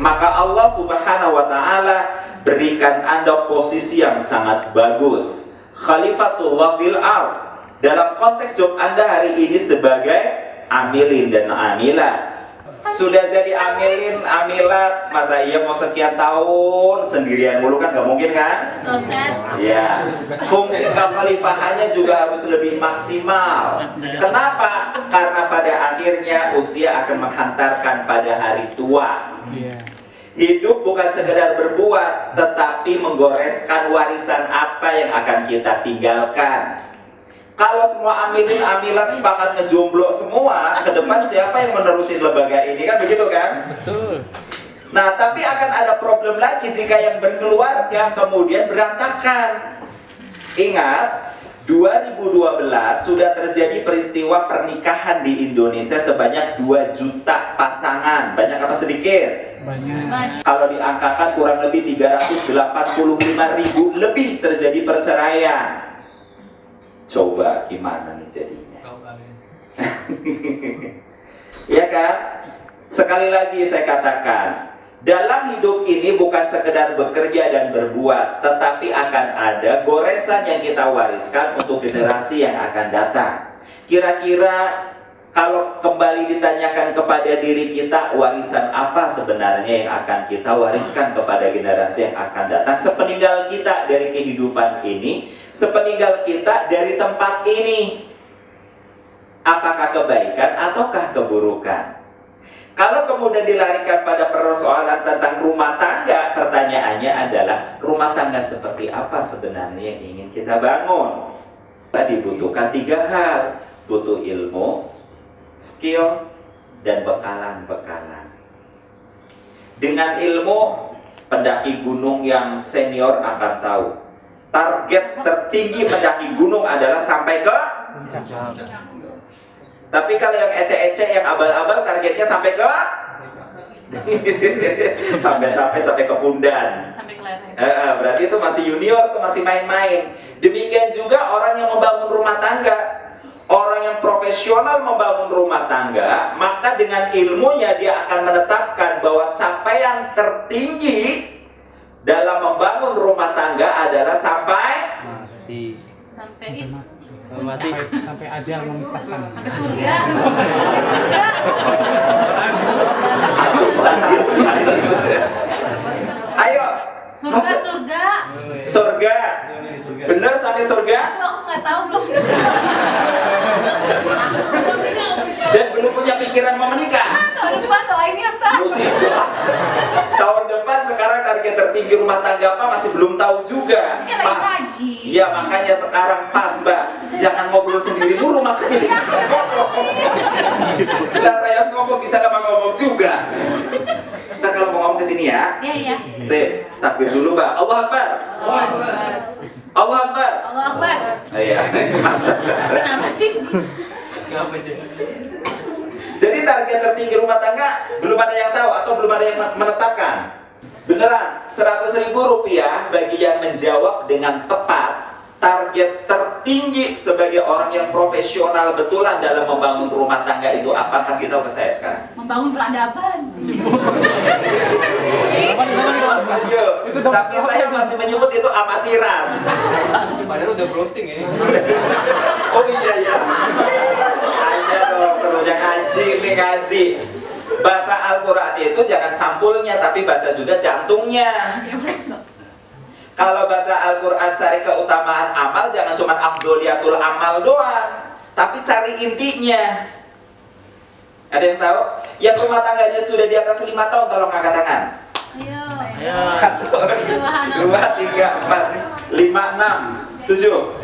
maka Allah Subhanahu wa Ta'ala berikan Anda posisi yang sangat bagus, Khalifatullah fil ard. Dalam konteks job Anda hari ini sebagai amilin dan amilat. Sudah jadi amilin, amilat, masa iya mau sekian tahun sendirian mulu kan? Gak mungkin kan? Ya, fungsi kekhalifahannya juga harus lebih maksimal. Kenapa? Karena pada akhirnya usia akan menghantarkan pada hari tua. Hidup bukan sekedar berbuat, tetapi menggoreskan warisan apa yang akan kita tinggalkan. Kalau semua amilin amilat sepakat ngejomblo semua, ke depan siapa yang menerusin lembaga ini, kan begitu kan? Betul. Nah, tapi akan ada problem lagi jika yang berkeluarga kemudian berantakan. Ingat, 2012 sudah terjadi peristiwa pernikahan di Indonesia sebanyak 2 juta pasangan. Banyak apa sedikit? Banyak. Kalau diangkakan kurang lebih 385.000 lebih terjadi perceraian. Coba gimana nih jadinya? Ya kan? Sekali lagi saya katakan, dalam hidup ini bukan sekedar bekerja dan berbuat, tetapi akan ada goresan yang kita wariskan untuk generasi yang akan datang. Kira-kira kalau kembali ditanyakan kepada diri kita, warisan apa sebenarnya yang akan kita wariskan kepada generasi yang akan datang sepeninggal kita dari kehidupan ini, sepeninggal kita dari tempat ini? Apakah kebaikan ataukah keburukan? Kalau kemudian dilarikan pada persoalan tentang rumah tangga, pertanyaannya adalah rumah tangga seperti apa sebenarnya yang ingin kita bangun? Dibutuhkan 3 hal, butuh ilmu, skill, dan bekalan-bekalan. Dengan ilmu, pendaki gunung yang senior akan tahu target tertinggi pendaki gunung adalah sampai ke tapi kalau yang ece-ece, yang abal-abal, targetnya sampai ke sampai ke pundan. Berarti itu masih junior, itu masih main-main. Demikian juga orang yang membangun rumah tangga. Orang yang profesional membangun rumah tangga, maka dengan ilmunya dia akan menetapkan bahwa capaian tertinggi dalam membangun rumah tangga adalah sampai ajal memisahkan. Ayo. Surga. Benar sampai surga? Aku nggak tahu belum. Dan belum punya pikiran mau menikah. Tahun depan doain ya, Ustaz. Tahun depan sekarang target tertinggi rumah tangga apa masih belum tahu juga. Pas. Iya, makanya sekarang pas, Mbak. Jangan ngobrol sendiri dulu, makanya dengan saya ngomong. Nah, saya ngomong bisa gampang ngomong juga. Ntar kalau mau ngomong kesini ya. Iya. Sip, takbir dulu, Mbak. Allah Akbar. Allah Akbar. Allah Akbar. Allah Akbar. Iya. Kenapa sih? Jadi target tertinggi rumah tangga belum ada yang tahu atau belum ada yang menetapkan. Beneran, 100.000 rupiah bagi yang menjawab dengan tepat target tertinggi sebagai orang yang profesional betulan dalam membangun rumah tangga itu apa? Kasih tahu ke saya sekarang. Membangun peradaban. Tapi saya masih menyebut itu amatiran. Padahal udah browsing ya. Oh iya ya. Aja dong, perlunya ngaji, ini ngaji. Baca Al-Quran itu jangan sampulnya, tapi baca juga jantungnya. Kalau baca Al-Quran cari keutamaan amal, jangan cuma afdoliyatul amal doang, tapi cari intinya. Ada yang tahu? Yang rumah tangganya sudah di atas 5 tahun, tolong angkat tangan. Ayo. 1, 2, 3, 4, 5, 6, 7.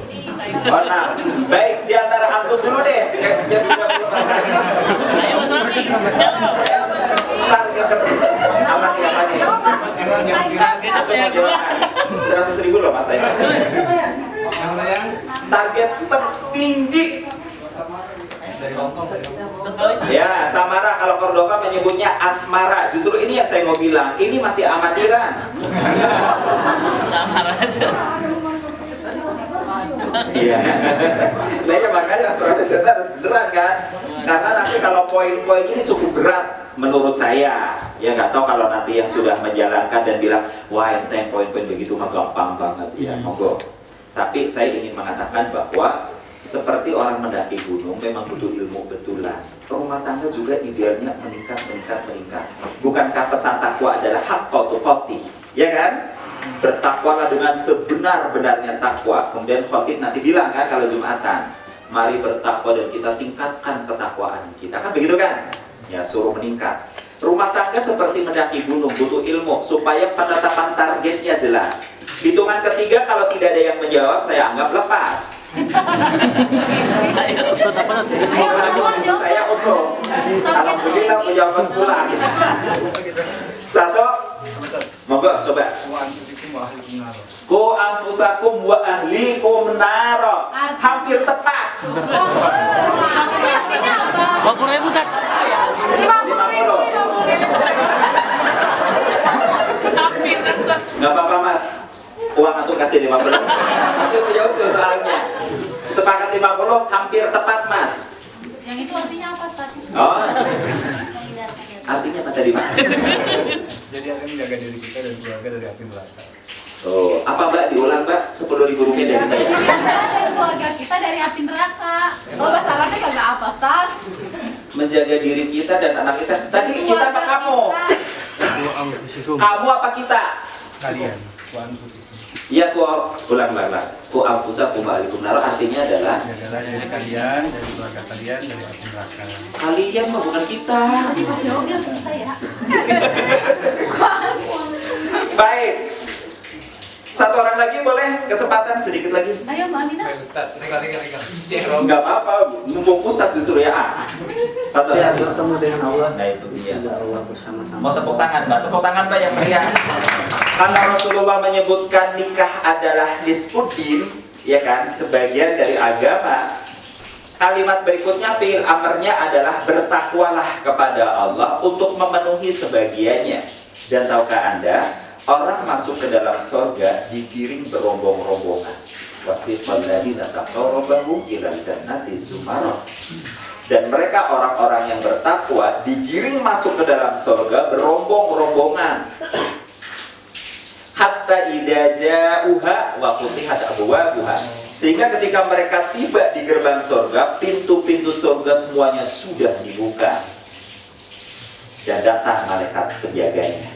Oh, nah. Baik, di antara antum dulu deh yang sudah belum Ayo Mas Rami, jawab. target tertinggi aman ya. 100.000 loh Mas saya. Target tertinggi ya, Samara. Kalau Cordova menyebutnya asmara. Justru ini yang saya mau bilang, ini masih amatiran. Samara aja. Iya. Nah ya makanya proses itu harus beneran kan. Karena nanti kalau poin-poin ini cukup berat menurut saya. Ya nggak tahu kalau nanti yang sudah menjalankan dan bilang, wah ente poin-poin begitu mah gampang banget. Ya monggo. Tapi saya ingin mengatakan bahwa seperti orang mendaki gunung memang butuh ilmu betulan. Rumah tangga juga idealnya meningkat. Bukankah pesan takwa adalah haqqatu qati, ya kan? Bertakwalah dengan sebenar-benarnya takwa. Kemudian khotib nanti bilang kan kalau Jumatan, mari bertakwa dan kita tingkatkan ketakwaan kita. Kan begitu kan? Ya suruh meningkat. Rumah tangga seperti mendaki gunung, butuh ilmu supaya penetapan targetnya jelas. Hitungan ketiga kalau tidak ada yang menjawab saya anggap lepas. Ustaz apa nanti? Saya umum. Alhamdulillah menjawab pulang. Satu, monggo coba. Ku anfusakum wa ahlikum naro. Hampir tepat. Artinya apa? 50.000 tak? 50. Gak apa-apa mas. Uang aku kasih 50. Nanti punya usul soalnya. Sepakat 50, hampir tepat mas. Yang itu artinya apa tadi? Oh. Artinya apa tadi mas? Jadi akan menjaga diri kita dan keluarga dari api neraka. Oh, apa mbak diulang mbak? 10.000 rupiah dari saya. Dari keluarga kita dari api neraka. Kalau bahasa Arabnya kagak apa, Ustaz? Menjaga diri kita dan anak kita. Tadi kita apa kamu? Kamu apa kita? Kalian, Tuhan putih. Iya, ulang. Ku anfusakum wa ahlikum nar artinya adalah Jagalah dari kalian, dari keluarga kalian, dari api neraka. kalian mah bukan kita. Nanti pas jawabnya kita ya. Baik. Satu orang lagi boleh kesempatan sedikit lagi. Ayo Mbak Aminah. Ayo Ustaz, tinggal. Enggak apa-apa, mumpung Ustaz justru ya. Satu Ya, lagi. bertemu dengan Allah. Nah itu dia. Semoga Allah bersama-sama. Mau tepuk tangan mbak, tepuk tangan mbak yang meriah. Karena Rasulullah menyebutkan nikah adalah nisfuddin, ya kan, sebagian dari agama. Kalimat berikutnya fi'il amarnya adalah bertakwalah kepada Allah untuk memenuhi sebagiannya. Dan tahukah anda, orang masuk ke dalam surga digiring berombong-rombongan. Wasifal ladzina taqarrabu ilal jannati zumara. Dan mereka orang-orang yang bertakwa digiring masuk ke dalam surga berombong-rombongan. Hatta idza ja'uha wa futihat abwabuha. Sehingga ketika mereka tiba di gerbang surga, pintu-pintu surga semuanya sudah dibuka. Dan datang malaikat penjaganya.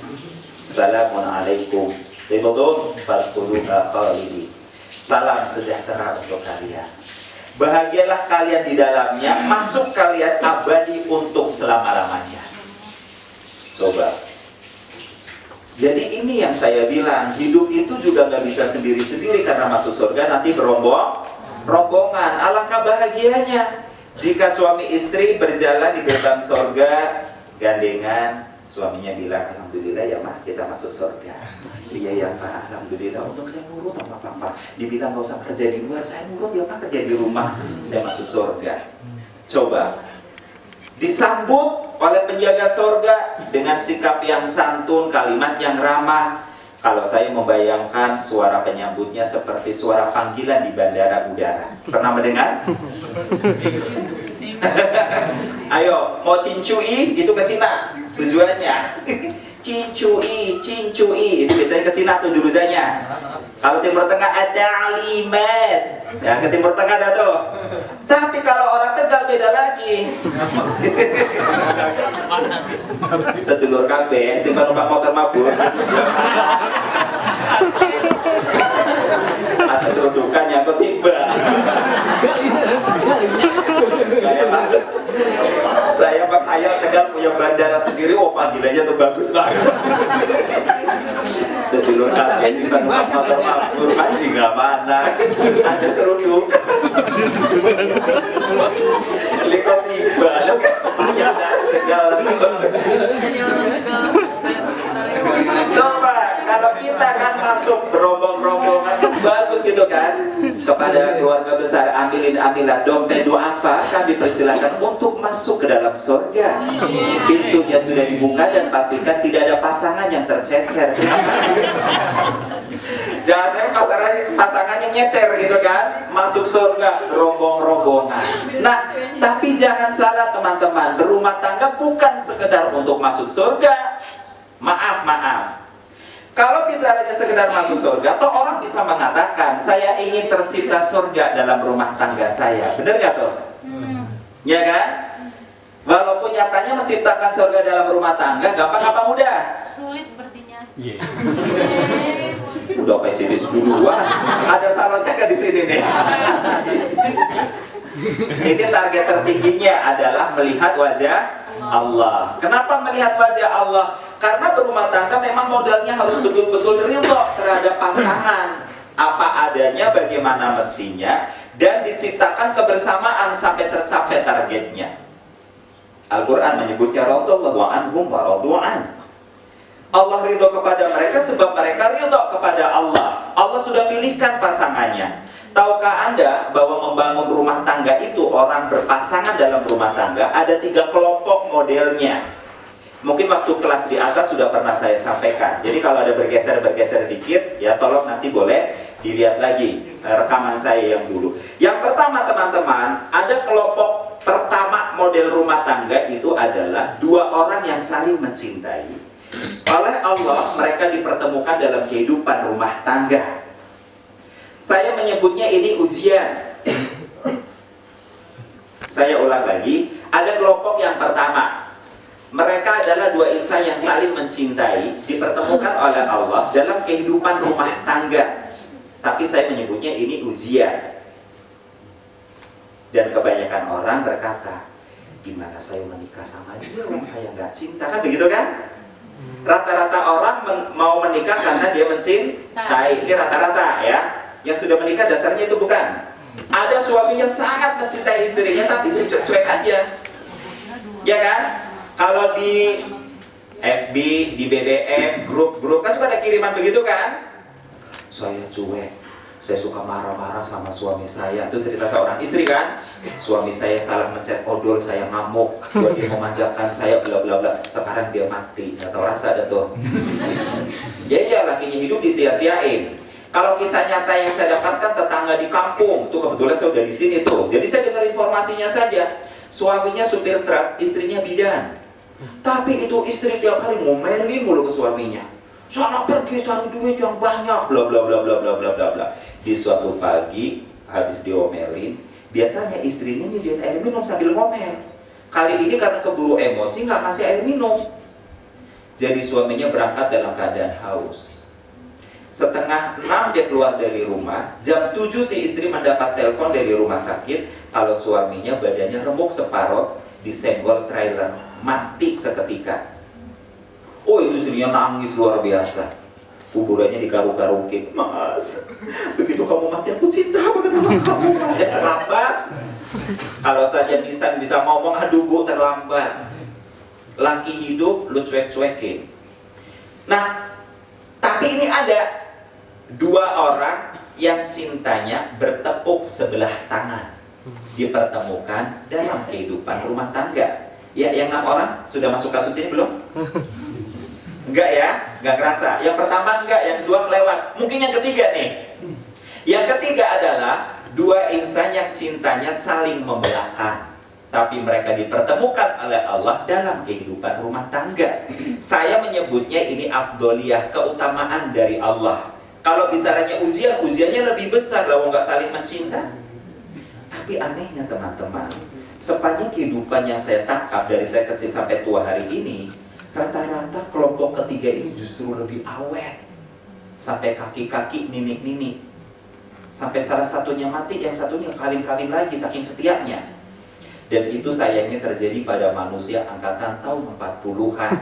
Assalamualaikum. Tibadun fadkhuluha khalidin. Salam sejahtera untuk kalian. Bahagialah kalian di dalamnya, masuk kalian abadi untuk selama-lamanya. Coba. Jadi ini yang saya bilang, hidup itu juga nggak bisa sendiri-sendiri karena masuk surga nanti rombongan. Alangkah bahagianya jika suami istri berjalan di gerbang surga gandengan. Suaminya bilang, alhamdulillah ya mah kita masuk surga. Iya ya pak, alhamdulillah. Untung saya nurut sama papa. Dibilang nggak usah kerja di luar, saya nurut ya pak, kerja di rumah. Saya masuk surga. Coba disambut oleh penjaga surga dengan sikap yang santun, kalimat yang ramah. Kalau saya membayangkan suara penyambutnya seperti suara panggilan di bandara udara. Pernah mendengar? Ayo, mau cincui itu ke Cina tujuannya. Cincui, itu biasanya ke Cina tuh jurusannya. Kalau Timur Tengah ada alimat, ya ke Timur Tengah ada tuh. Tapi kalau orang Tegal beda lagi. Sedulur kabeh sing numpak motor mabur. Ada serudukan yang ketiba. Saya berkhayal Tegal punya bandara sendiri, oh panggilannya tuh bagus banget. Sedulur kabeh sing numpak motor mabur, maji nggak mana. Ada seruduk. Liko tiba, payah dari Tegal. Coba kalau kita kan masuk berombong-rombongan bagus gitu kan, kepada keluarga besar ambilin amilah dompet duafa, kami persilakan untuk masuk ke dalam surga. Pintunya sudah dibuka dan pastikan tidak ada pasangan yang tercecer. Jangan saya pasangannya nyecer gitu kan, masuk surga rombong-rombongan. Nah, tapi jangan salah teman-teman, berumah tangga bukan sekedar untuk masuk surga. Maaf. Kalau bicaranya sekedar masuk surga, toh orang bisa mengatakan, saya ingin tercipta surga dalam rumah tangga saya. Benar nggak tuh? Ya kan? Walaupun nyatanya menciptakan surga dalam rumah tangga gampang apa mudah? Sulit sepertinya. Udah pesimis duluan. Ada salonnya nggak di sini nih? Ini target tertingginya adalah melihat wajah Allah. Kenapa melihat wajah Allah? Karena berumah tangga memang modalnya harus betul-betul ridho terhadap pasangan, apa adanya, bagaimana mestinya, dan diciptakan kebersamaan sampai tercapai targetnya. Al-Quran menyebutnya radhiyallahu anhum wa radu an. Allah ridho kepada mereka sebab mereka ridho kepada Allah. Allah sudah pilihkan pasangannya. Tahukah Anda bahwa membangun rumah tangga itu, orang berpasangan dalam rumah tangga ada 3 kelompok modelnya. Mungkin waktu kelas di atas sudah pernah saya sampaikan. Jadi kalau ada bergeser dikit, ya tolong nanti boleh dilihat lagi rekaman saya yang dulu. Yang pertama teman-teman, ada kelompok pertama model rumah tangga itu adalah 2 orang yang saling mencintai. Oleh Allah mereka dipertemukan dalam kehidupan rumah tangga. Saya menyebutnya ini ujian. Saya ulang lagi, ada kelompok yang pertama. Mereka adalah 2 insan yang saling mencintai, dipertemukan oleh Allah dalam kehidupan rumah tangga. Tapi saya menyebutnya ini ujian. Dan kebanyakan orang berkata, gimana saya menikah sama dia, orang saya nggak cinta, kan begitu kan? Rata-rata orang mau menikah karena dia mencintai. Ini rata-rata ya. Yang sudah menikah dasarnya itu bukan. Ada suaminya sangat mencintai istrinya, tapi dia cuek aja. Ya kan? Kalau di FB, di BBM, grup-grup kan suka ada kiriman begitu kan? Saya cuek, saya suka marah-marah sama suami saya. Itu cerita seorang istri kan? Suami saya salah mencet odol, saya ngamuk, dia memanjakan saya, bla bla bla. Sekarang dia mati, nggak tahu rasa ada tuh. Ya iya, lakinya hidup disia-siain. Kalau kisah nyata yang saya dapatkan tetangga di kampung, tuh kebetulan saya udah di sini tuh. Jadi saya dengar informasinya saja. Suaminya supir truk, istrinya bidan. Tapi itu istri tiap hari ngomelin mulu ke suaminya. Sana pergi cari duit yang banyak, bla bla bla bla bla bla bla bla. Di suatu pagi habis diomelin, biasanya istrinya nyediain air minum sambil ngomel. Kali ini karena keburu emosi nggak kasih air minum. Jadi suaminya berangkat dalam keadaan haus. Setengah 6 dia keluar dari rumah. Jam 7 si istri mendapat telepon dari rumah sakit kalau suaminya badannya remuk separuh, disenggol trailer, mati seketika. Oh, itu istrinya nangis luar biasa. Kuburannya digaruk-garukin. Mas, begitu kamu mati aku cinta banget sama kamu. Ya terlambat. Kalau saja Nisan bisa ngomong, aduh bu terlambat. Laki hidup lu cuek-cuekin. Nah, tapi ini ada 2 orang yang cintanya bertepuk sebelah tangan, dipertemukan dalam kehidupan rumah tangga. Ya, yang 6 orang sudah masuk kasus ini belum? Enggak ya, enggak kerasa. Yang pertama enggak, yang kedua kelewat. Mungkin yang ketiga nih. Yang ketiga adalah 2 insan yang cintanya saling membelakang, tapi mereka dipertemukan oleh Allah dalam kehidupan rumah tangga. Saya menyebutnya ini afdoliyah, keutamaan dari Allah. Kalau bicaranya ujian, ujiannya lebih besar kalau nggak saling mencinta. Tapi anehnya teman-teman, sepanjang kehidupan yang saya tangkap dari saya kecil sampai tua hari ini, rata-rata kelompok ketiga ini justru lebih awet. Sampai kaki-kaki ninik-ninik. Sampai salah satunya mati, yang satunya kawin-kawin lagi saking setianya. Dan itu sayangnya terjadi pada manusia angkatan tahun 40-an.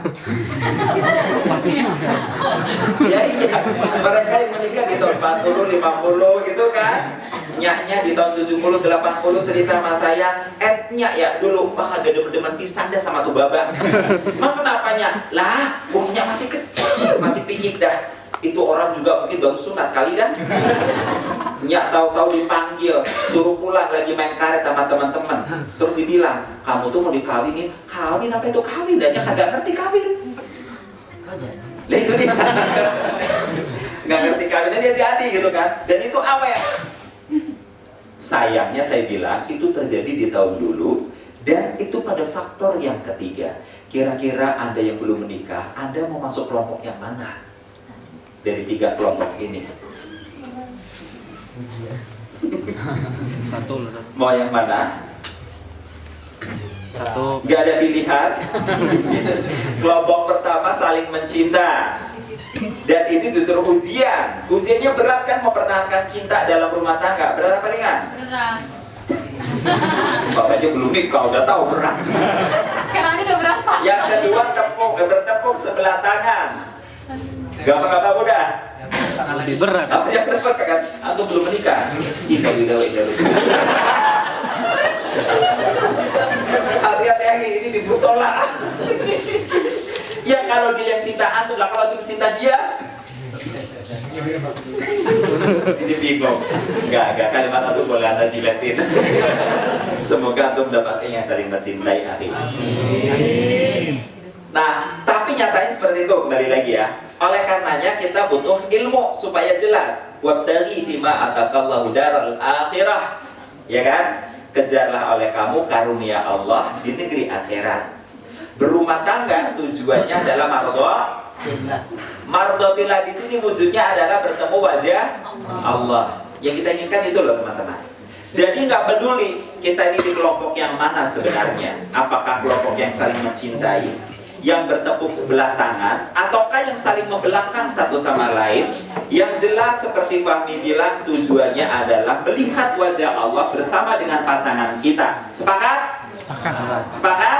Ya iya, mereka yang menikah di tahun 40, 50 gitu kan. Nyaknya di tahun 70, 80 cerita sama saya, nyak ya dulu bakal demen-demen pisan dah sama tuh babang. Emang kenapanya? Lah, umurnya masih kecil, masih piik dah. Itu orang juga mungkin baru sunat kali dah. Nyak tahu-tahu dipanggil, suruh pulang lagi main karet sama teman-teman. Terus dibilang, kamu tuh mau dikawinin. Kawin apa itu kawin? Dan kagak ngerti kawin. Lah itu dia. nggak ngerti kawinnya dia jadi gitu kan. Dan itu apa ya? Sayangnya saya bilang itu terjadi di tahun dulu. Dan itu pada faktor yang ketiga. Kira-kira Anda yang belum menikah, Anda mau masuk kelompok yang mana? Dari 3 kelompok ini. Satu. Mau yang mana? Satu. Gak ada pilihan. Kelompok pertama saling mencinta. Dan ini justru ujian. Ujiannya berat kan, mempertahankan cinta dalam rumah tangga. Berat apa ringan? Berat. Bapaknya belum nikah, udah tahu berat. Sekarang aja udah berapa? Yang kedua bertepuk sebelah tangan. Gampang apa mudah? Lebih berat. Apa yang berat kan? Aku belum menikah. Ika widaw. Hati-hati lagi, ini di musola. Ya kalau dia yang cinta antum lah, kalau antum cinta dia. Ini bingung. Enggak, kalimat antum boleh Anda jilatin. Semoga antum dapatnya yang saling mencintai akhi. Nah, tapi nyatanya seperti itu, kembali lagi ya. Oleh karenanya kita butuh ilmu supaya jelas. Wabtaghi fima atakallahu daral akhirah. Ya kan? Kejarlah oleh kamu karunia Allah di negeri akhirat. Berumah tangga tujuannya adalah mardotillah di sini wujudnya adalah bertemu wajah Allah. Yang kita inginkan itu loh teman-teman. Jadi nggak peduli kita ini di kelompok yang mana sebenarnya. Apakah kelompok yang saling mencintai, yang bertepuk sebelah tangan, ataukah yang saling membelakang satu sama lain. Yang jelas seperti Fahmi bilang, tujuannya adalah melihat wajah Allah bersama dengan pasangan kita. Sepakat? Sepakat?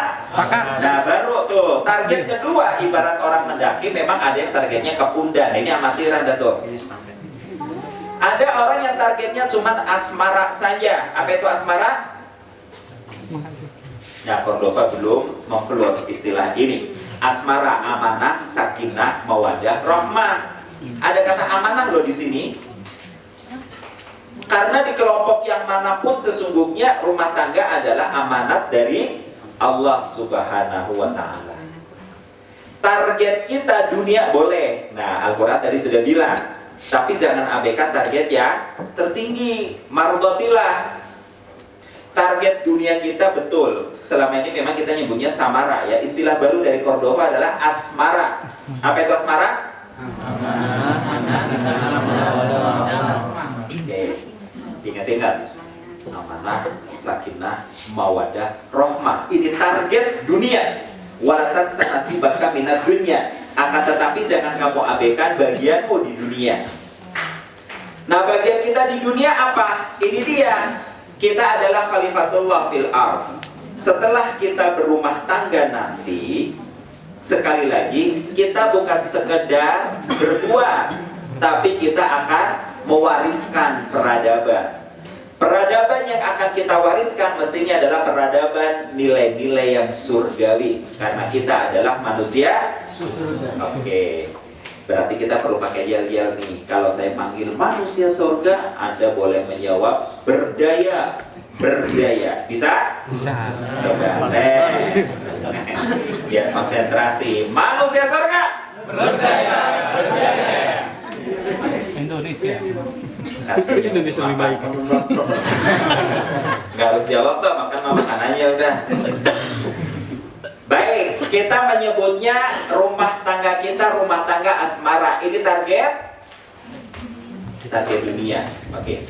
Nah baru tuh target kedua, ibarat orang mendaki memang ada yang targetnya ke pundak. Ini amatiran dah tuh. Ada orang yang targetnya cuma asmara saja. Apa itu asmara? Nah, Cordova belum memperluas istilah ini. Asmara, amanah, sakinah, mawadah, rahmah. Ada kata amanah loh di sini. Karena di kelompok yang manapun sesungguhnya rumah tangga adalah amanat dari Allah Subhanahu wa Ta'ala. Target kita dunia boleh. Nah, Al-Quran tadi sudah bilang. Tapi jangan abaikan target yang tertinggi, mardotillah. Target dunia kita betul. Selama ini memang kita nyebutnya samara ya. Istilah baru dari Cordova adalah asmara. Apa itu asmara? Ingat-ingat. Amanah, sakinah, mawadah, rahmah. Ini target dunia. Walatan sanasi baka minat dunia. Akan tetapi jangan kamu abaikan bagianmu di dunia. Nah, bagian kita di dunia apa? Ini dia. Kita adalah khalifatullah fil ard. Setelah kita berumah tangga nanti, sekali lagi kita bukan sekedar berdua, tapi kita akan mewariskan peradaban. Peradaban yang akan kita wariskan mestinya adalah peradaban nilai-nilai yang surgawi. Karena kita adalah manusia surga. Oke. Berarti kita perlu pakai yel-yel nih. Kalau saya panggil manusia surga, Anda boleh menjawab berdaya, berjaya. Bisa? Bisa. Coba tes. Biar konsentrasi. Manusia surga berdaya, berjaya. Indonesia. Kasih Indonesia lebih baik. Nggak harus jawab tuh, makan makanannya udah. Baik, kita menyebutnya rumah tangga kita rumah tangga asmara. Ini target dunia. Oke.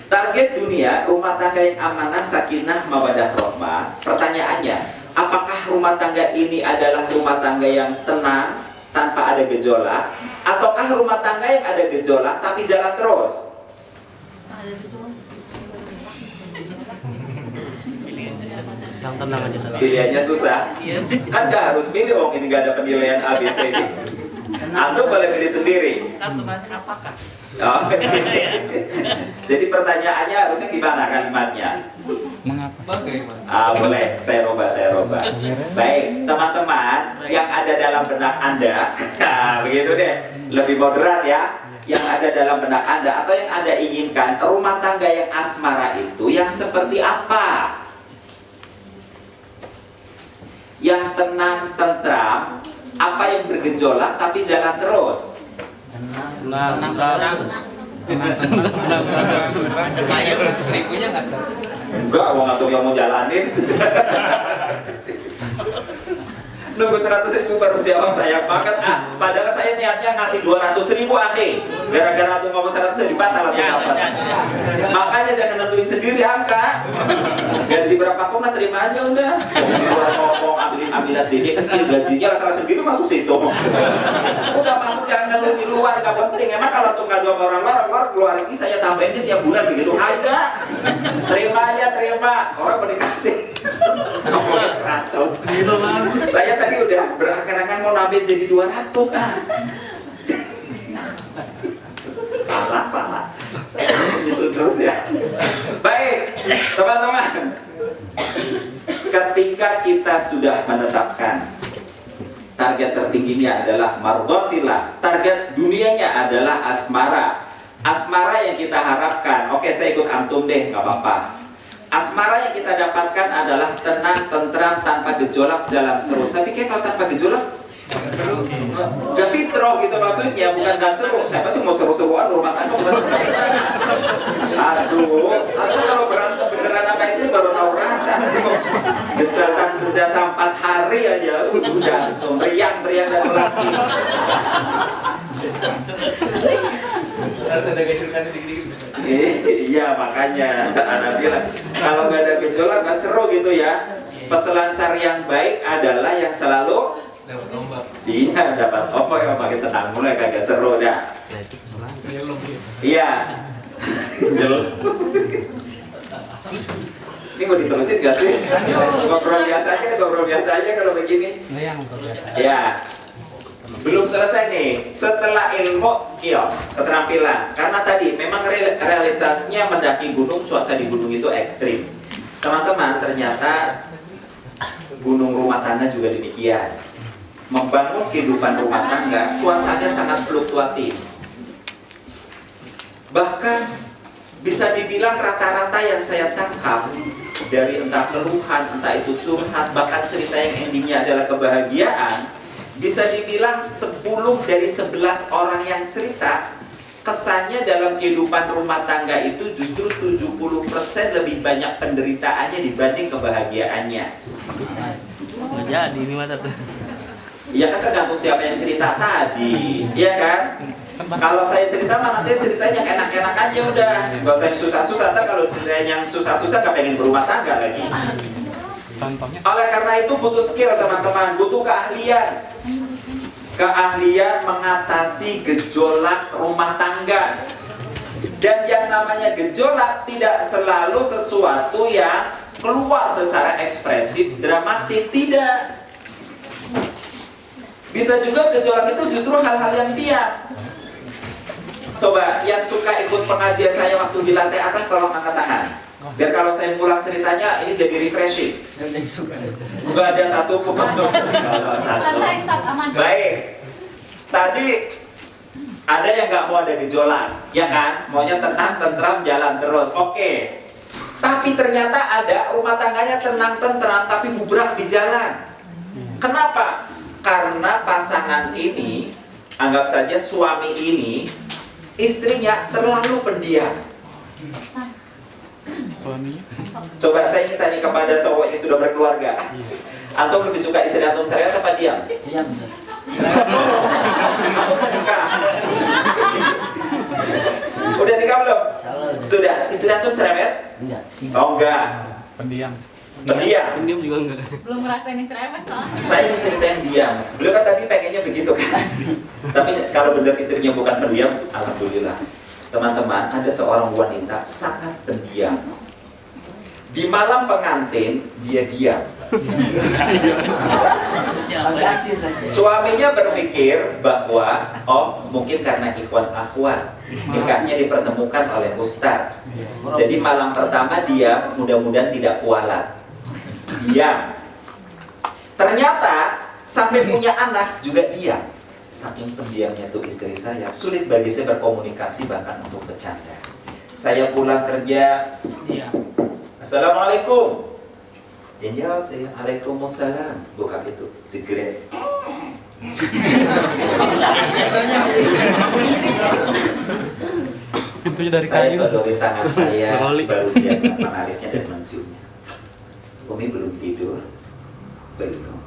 Target dunia rumah tangga yang amanah, sakinah, mawadah, rahmah. Pertanyaannya, apakah rumah tangga ini adalah rumah tangga yang tenang tanpa ada gejolak, ataukah rumah tangga yang ada gejolak tapi jalan terus? Yang tenang aja tadi. Pilihannya susah. Kan gak harus pilih, wong ini gak ada penilaian A, B, C, D. Antum boleh pilih sendiri. Apakah? Oh. Jadi pertanyaannya harusnya gimana kalimatnya? Mengapa? Boleh, saya robah. Baik, teman-teman yang ada dalam benak Anda, nah, begitu deh, lebih moderat ya. Yang ada dalam benak Anda atau yang Anda inginkan, rumah tangga yang asmara itu yang seperti apa? Yang tenang, tentram, apa yang bergejolak tapi jalan terus? Kayak 100.000-nya nggak Ustaz? Enggak, wong aku yang mau jalanin. Nunggu 100.000 baru jawab saya banget. Padahal saya niatnya ngasih 200.000 akhi. Gara-gara aku ngomong 100 jadi batal atau apa? Makanya jangan nentuin sendiri angka. Gaji berapa pun terima aja udah. Ngomong ambil ini kecil gajinya salah sendiri masuk situ. Udah masuk yang ngeluh di luar nggak penting. Emang kalau tuh ngadu sama orang luar keluar lagi saya tambahin dia tiap bulan begitu aja. Terima aja terima. Orang mau dikasih. Ngomongin 100 gitu mas. Saya tadi udah berangan-angan mau nambah jadi 200 salah nyusul terus ya. Baik teman-teman, ketika kita sudah menetapkan target tertingginya adalah mardotillah, target dunianya adalah asmara. Asmara yang kita harapkan, oke saya ikut antum deh, nggak apa-apa. Asmara yang kita dapatkan adalah tenang, tentram, tanpa gejolak, jalan terus. Tapi kayak kalau tanpa gejolak, gak fitrah gitu maksudnya, bukan gak seru. Saya pasti mau seru-seruan rumah tangga bukan. Aduh, kalau berantem beneran sama istri baru tahu rasa. Gencatan senjata 4 hari aja, udah meriang-meriang dan lagi. Harus ada gejolak dikit-dikit. Iya makanya anak bilang kalau nggak ada gejolak nggak seru gitu ya. Peselancar yang baik adalah yang selalu Dapat ombak. iya dapat ombak yang makin tenang mulai kagak seru dah. Iya. Ini mau diterusin gak sih? Ngobrol biasa aja kalau begini. Ya. Belum selesai nih, setelah ilmu, skill, keterampilan. Karena tadi memang realitasnya mendaki gunung, cuaca di gunung itu ekstrim. Teman-teman, ternyata gunung rumah tangga juga demikian. Membangun kehidupan rumah tangga, cuacanya sangat fluktuatif. Bahkan bisa dibilang rata-rata yang saya tangkap dari entah keluhan, entah itu curhat, bahkan cerita yang endingnya adalah kebahagiaan. Bisa dibilang 10 dari 11 orang yang cerita kesannya dalam kehidupan rumah tangga itu justru 70% lebih banyak penderitaannya dibanding kebahagiaannya. Jadi ini mata tuh. Ya kan tergantung siapa yang cerita tadi, iya kan? Kalau saya cerita mah nanti ceritanya yang enak-enak aja udah. Gak usah yang susah-susah, ntar kalau ceritanya yang susah-susah gak pengen berumah tangga lagi. Contohnya? Oleh karena itu butuh skill teman-teman, butuh keahlian. Keahlian mengatasi gejolak rumah tangga. Dan yang namanya gejolak tidak selalu sesuatu yang keluar secara ekspresif, dramatik, tidak. Bisa juga gejolak itu justru hal-hal yang diam. Coba yang suka ikut pengajian saya waktu di lantai atas tolong angkat tangan. Biar kalau saya pulang ceritanya ini jadi refreshing. Enggak ada satu pun. Santai, start aman. Baik. Tadi ada yang nggak mau ada gejolak, ya kan? Maunya tenang, tentram, jalan terus. Oke. Tapi ternyata ada rumah tangganya tenang, tentram, tapi gubrak di jalan. Kenapa? Karena pasangan ini, anggap saja suami ini, istrinya terlalu pendiam. Suaminya? Coba saya minta nih kepada cowok yang sudah berkeluarga. Antum lebih suka istri antum cerewet apa diam? Diam. Antum mau nikah? Udah nikah belum? Sudah. Istri antum cerewet? Enggak. Oh enggak. Pendiam. Pendiam. Pendiam juga enggak. Belum ngerasain yang cerewet soalnya. Saya mau ceritain diam. Beliau kan tadi pengennya begitu kan. Tapi kalau benar istrinya bukan pendiam, alhamdulillah. Teman-teman, ada seorang wanita sangat pendiam. Di malam pengantin, dia diam. Suaminya berpikir bahwa, oh mungkin karena ikhwan akhwat, nikahnya dipertemukan oleh ustadz. Jadi malam pertama dia mudah-mudahan tidak kualat. Diam. Ternyata sampai punya anak juga diam. Saking pendiamnya tuh istri saya, sulit bagi saya berkomunikasi bahkan untuk bercanda. Saya pulang kerja, Assalamualaikum. Yang jawab saya, Waalaikumsalam. Buka itu, jegret. Pintunya dari Saya kayu. sodorin tangan saya, Loli. baru dia menariknya dan mensiumnya. Umi belum tidur? Belum.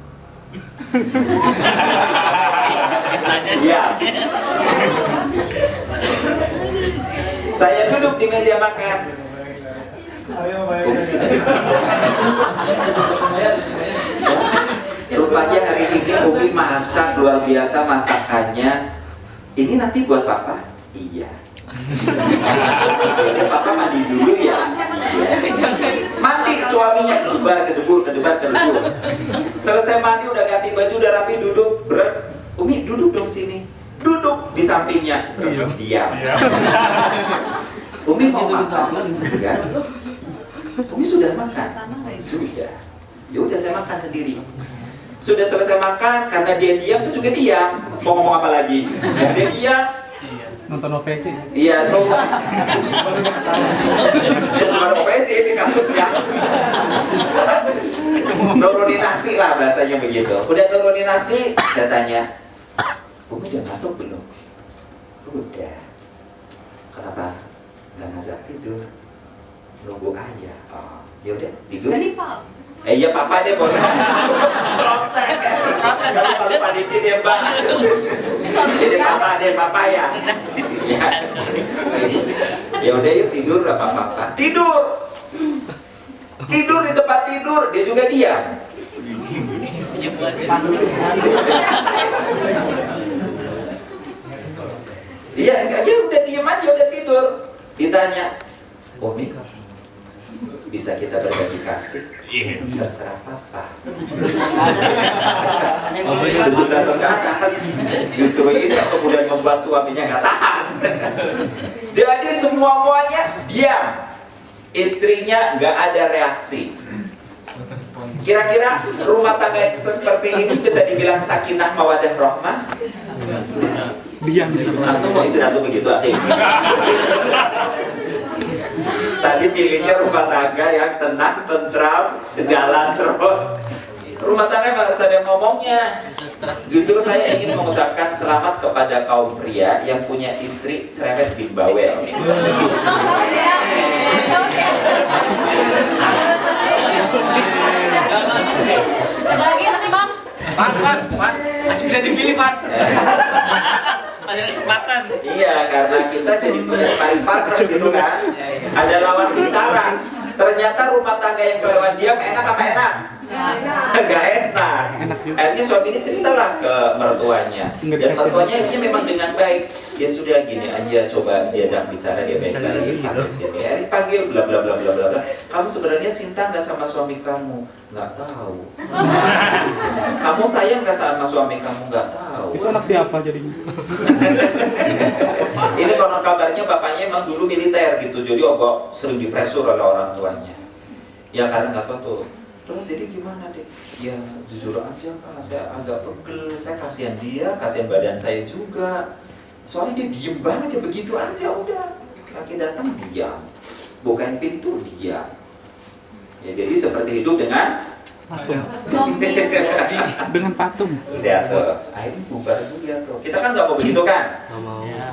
Iya. Saya duduk di meja makan. Umi sudah. Rupanya hari ini Umi masak luar biasa masakannya. Ini nanti buat papa? Iya. Jadi papa mandi dulu ya. Mandi suaminya kedebar. Selesai mandi udah ganti baju udah rapi duduk. Umi duduk dong sini. Duduk di sampingnya. Diam. Umi mau makan? Enggak. Umi sudah makan? Sudah. Ya udah saya makan sendiri. Sudah selesai makan karena dia diam, saya juga diam. Mau ngomong apa lagi? Dia diam. Nonton OVC. Iya, tuh. Sebelum ada OPC ini kasusnya. Nurunin nasi lah bahasanya begitu. Udah nurunin nasi, saya tanya, Umi udah ngantuk belum? Udah. Kenapa nggak ngajak tidur? Nunggu aja. Oh, ya udah tidur. Jadi Pak. Iya papa deh boleh. Protes. Kalau lupa dikit ya mbak. Jadi papa ya. Ya. Ya udah yuk tidur apa papa. Tidur. Tidur di tempat tidur dia juga diam. Iya, aja udah diam aja udah tidur. Ditanya, Umi bisa kita berbagi kasih? Terserah papa. Sudah ke atas. Justru ini yang kemudian membuat suaminya nggak tahan. Jadi semuanya diam. Istrinya nggak ada reaksi. Kira-kira rumah tangga yang seperti ini bisa dibilang sakinah mawaddah rahmah? Diam. Atau mau istirahat begitu akhirnya? Tadi pilihnya rumah tangga yang tenang, tentram, jalan terus. Rumah tangga yang harus ada ngomongnya. Justru saya ingin mengucapkan selamat kepada kaum pria yang punya istri cerewet bin bawel. Lagi masih Bang. Fan, masih bisa dipilih Fan. Masih ada kesempatan. Iya, karena kita jadi punya sparring partner gitu kan. Ada lawan bicara. Ternyata rumah tangga yang kelewat diam enak apa enak? Enggak enak. Akhirnya suami ini ceritalah ke mertuanya. Dan mertuanya akhirnya memang dengan baik. Ya sudah gini aja, coba diajak bicara dia baik-baik. Akhirnya panggil bla bla bla bla bla bla. Kamu sebenarnya cinta nggak sama suami kamu? Nggak tahu. Kamu sayang nggak sama suami kamu? Nggak tahu. Itu anak siapa jadinya? Ini konon kabarnya bapaknya emang dulu militer gitu, jadi agak sering dipresur oleh orang tuanya. Ya karena nggak tahu tuh. Terus jadi gimana deh? Ya jujur aja Kak, saya agak pegel, saya kasihan dia, kasihan badan saya juga. Soalnya dia diem banget ya begitu aja udah. Laki datang diam, bukain pintu diam. Ya jadi seperti hidup dengan Dengan patung. udah tuh, akhirnya bubar juga tuh. Kita kan nggak mau begitu kan?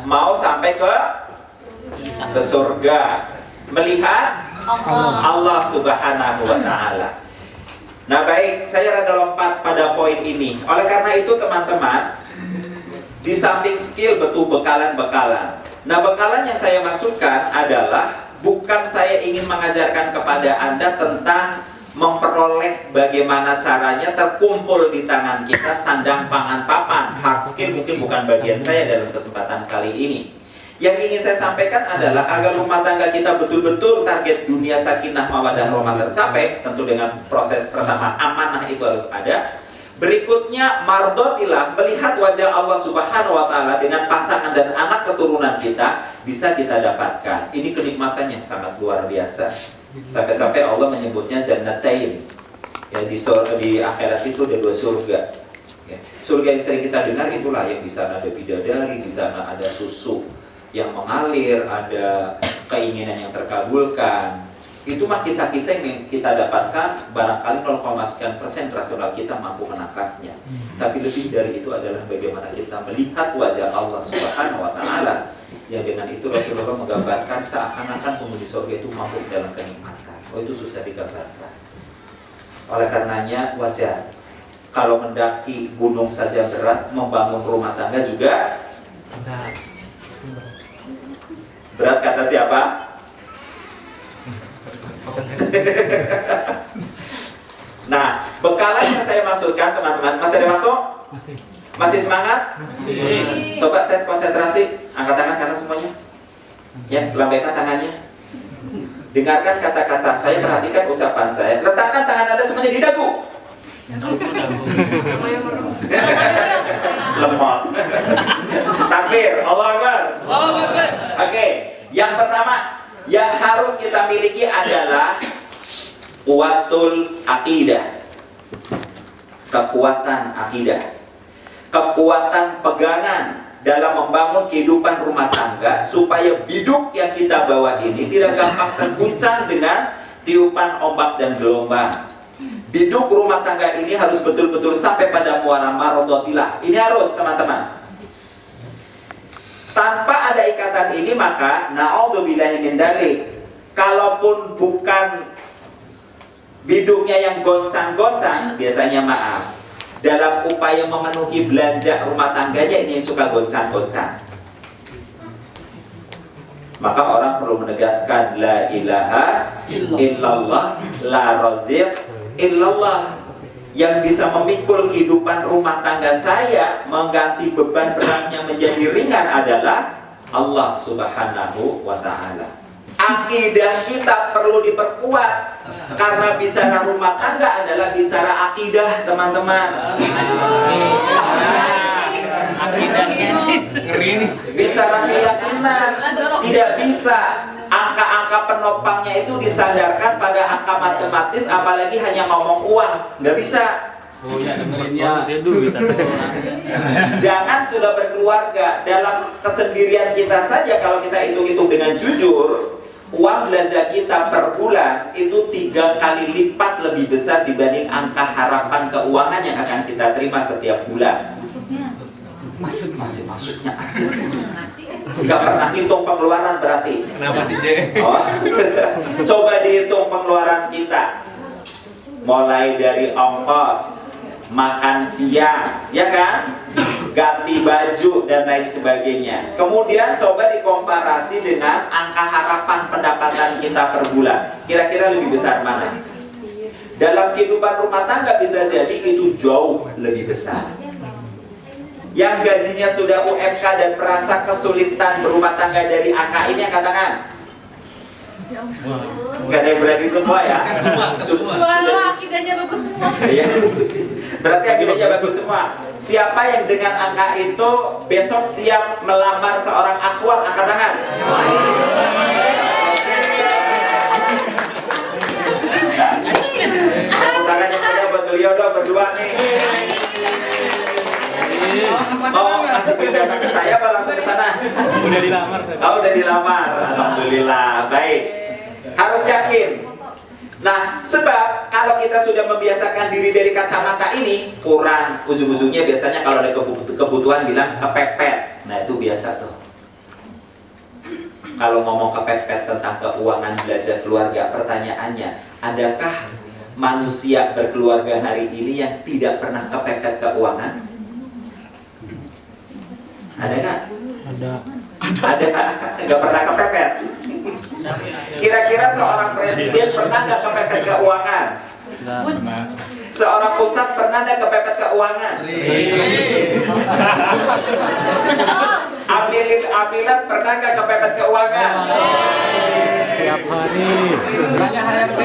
Mau sampai ke surga, melihat Allah Subhanahu wa Ta'ala. Nah baik, saya rada lompat pada poin ini. Oleh karena itu teman-teman, di samping skill betul bekalan-bekalan. Nah bekalan yang saya maksudkan adalah bukan saya ingin mengajarkan kepada Anda tentang memperoleh bagaimana caranya terkumpul di tangan kita sandang pangan papan. Hard skill mungkin bukan bagian saya dalam kesempatan kali ini. Yang ingin saya sampaikan adalah agar rumah tangga kita betul-betul target dunia sakinah mawaddah rahmah tercapai, tentu dengan proses pertama amanah itu harus ada. Berikutnya mardotilah, melihat wajah Allah Subhanahu wa Ta'ala dengan pasangan dan anak keturunan kita bisa kita dapatkan. Ini kenikmatan yang sangat luar biasa. Sampai-sampai Allah menyebutnya jannatain. Ya, di akhirat itu ada 2 surga. Ya, surga yang sering kita dengar itulah yang di sana ada bidadari, di sana ada susu yang mengalir, ada keinginan yang terkabulkan. Itu mah kisah-kisah yang kita dapatkan, barangkali 0,sekian% rasional kita mampu menangkapnya. Tapi lebih dari itu adalah bagaimana kita melihat wajah Allah Subhanahu wa Ta'ala, yang dengan itu Rasulullah menggambarkan seakan-akan penghuni surga itu mampu dalam kenikmatan. Oh, itu susah digambarkan. Oleh karenanya wajar kalau mendaki gunung saja berat, membangun rumah tangga juga berat, kata siapa? Nah, bekalan yang saya maksudkan teman-teman, masih ada waktu? Masih semangat? Coba tes konsentrasi, angkat tangan kanan semuanya. Ya, lambaikan tangannya. Dengarkan kata-kata saya, perhatikan ucapan saya. Letakkan tangan Anda semuanya di dagu. Lemot. Takbir, Allahu Akbar. Oke, yang pertama yang harus kita miliki adalah kuwatul akidah. Kekuatan akidah. Kekuatan pegangan dalam membangun kehidupan rumah tangga supaya biduk yang kita bawa ini tidak gampang terguncang dengan tiupan ombak dan gelombang. Biduk rumah tangga ini harus betul-betul sampai pada muara marodotilah. Ini harus, teman-teman. Tanpa ada ikatan ini maka na'udzubillahi min dzalik, kalaupun bukan biduknya yang goncang-goncang, biasanya maaf, dalam upaya memenuhi belanja rumah tangganya ini yang suka goncang-goncang. Maka orang perlu menegaskan la ilaha illallah, la raziq illallah. Yang bisa memikul kehidupan rumah tangga saya, mengganti beban beratnya menjadi ringan adalah Allah Subhanahu wa Ta'ala. Akidah kita perlu diperkuat, karena bicara rumah tangga adalah bicara akidah, teman-teman. Bicara keyakinan. Tidak bisa angka-angka penopangnya itu disandarkan pada angka matematis, apalagi hanya ngomong uang. Nggak bisa. Jangan sudah berkeluarga, dalam kesendirian kita saja kalau kita hitung-hitung dengan jujur, uang belanja kita per bulan itu 3 kali lipat lebih besar dibanding angka harapan keuangan yang akan kita terima setiap bulan. Maksudnya aja. Gak pernah hitung pengeluaran berarti. Kenapa sih, Je? Oh. Coba dihitung pengeluaran kita. Mulai dari ongkos, makan siang, ya kan? Ganti baju dan lain sebagainya. Kemudian coba dikomparasi dengan angka harapan pendapatan kita per bulan. Kira-kira lebih besar mana? Dalam kehidupan rumah tangga bisa jadi itu jauh lebih besar. Yang gajinya sudah UMK dan merasa kesulitan berumah tangga dari angka ini, yang katakan. Gak ada yang berani semua ya? Suara akidahnya bagus semua. Iya. Berarti akidahnya bagus semua. Siapa yang dengan angka itu besok siap melamar seorang akhwat, angkat tangan. Tepuk tangannya kalian buat beliau dong berdua nih. Oh, masih belum datang ke saya apa langsung ke sana? Udah dilamar saya. Oh, udah dilamar. Alhamdulillah. Baik. Harus yakin. Nah, sebab kalau kita sudah membiasakan diri dari kacamata ini, kurang, ujung-ujungnya biasanya kalau ada kebutuhan bilang kepepet. Nah, itu biasa tuh. Kalau ngomong kepepet tentang keuangan belanja keluarga, pertanyaannya, adakah manusia berkeluarga hari ini yang tidak pernah kepepet keuangan? Ada nggak? Ada. Nggak pernah kepepet. Kira-kira seorang presiden pernah nggak kepepet keuangan? Seorang ustadz pernah nggak kepepet keuangan? Amilat pernah nggak kepepet keuangan? Tiap hari. Banyak HRD.